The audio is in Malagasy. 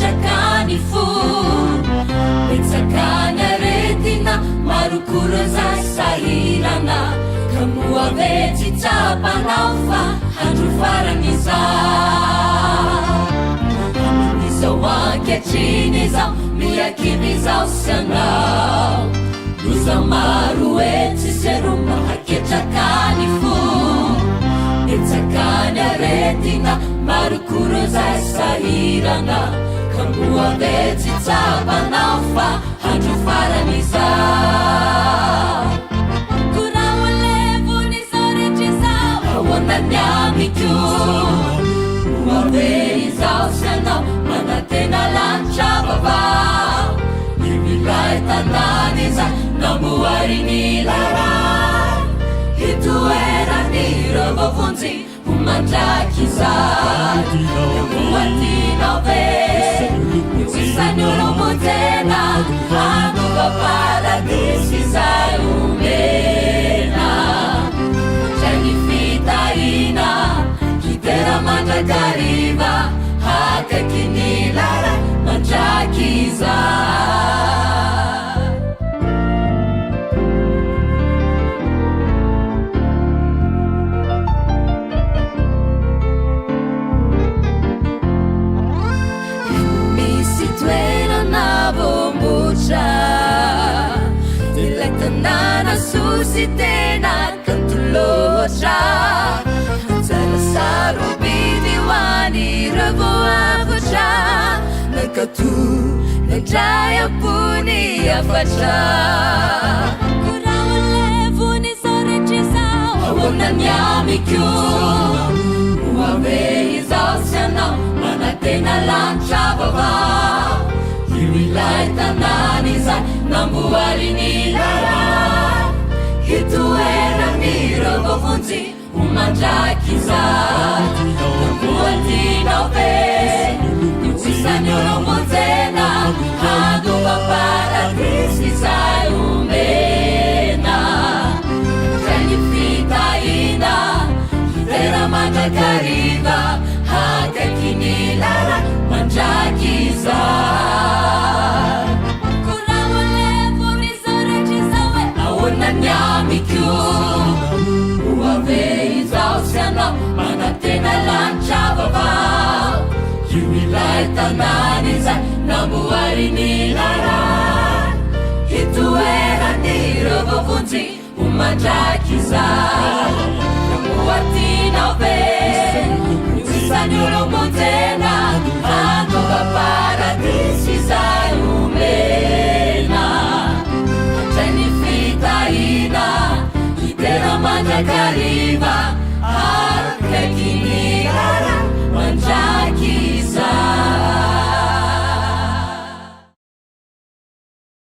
manjakany fo etsakany aretina marokorozay sahirana ka moave tsy tsapanao fa handro faraniza amin'izao anketriny zao miakiny zao sianao loza maro e tsy seroma haketrakany fo etsakany aretina marokorozay sahirana ka moave tsy tsapanao fa handro faraniza Nyamiko moave izao sianao manatena lanitra vavao imilay tanany zay namboariny laray hitoerany revovonjy ho mandraky zay moatinao ve isany olomotena anova paradisy zay omena taina kitera mandrakariva hakakiny lara mandrakiza misy toerana vombotra dilay tanàna sosy tena kantoloatra sarobidiwani revoavotra nakatu nadraya puni afatra kurawalevuni sorechisao awonanyamikyo moave izao sianao manatena lanitra vavao iwilay tanany zay namboariny laray hitoerany revovonjy mandraky zay moatinao ve isany olomotena handova paradisy zay omena zany fitahina hitera mandrakariva hakakiny lara mandraky zay koraolevorizoretrizawe aonanyamikyo moave sianao manatena lanitra vavao iwilay tanany zay namboariny laray hitoerany revovonjy ho mandraky zay moatinao ve isany olomotena handova paradisy zay omena hatrany fitahina hitera mandrakariva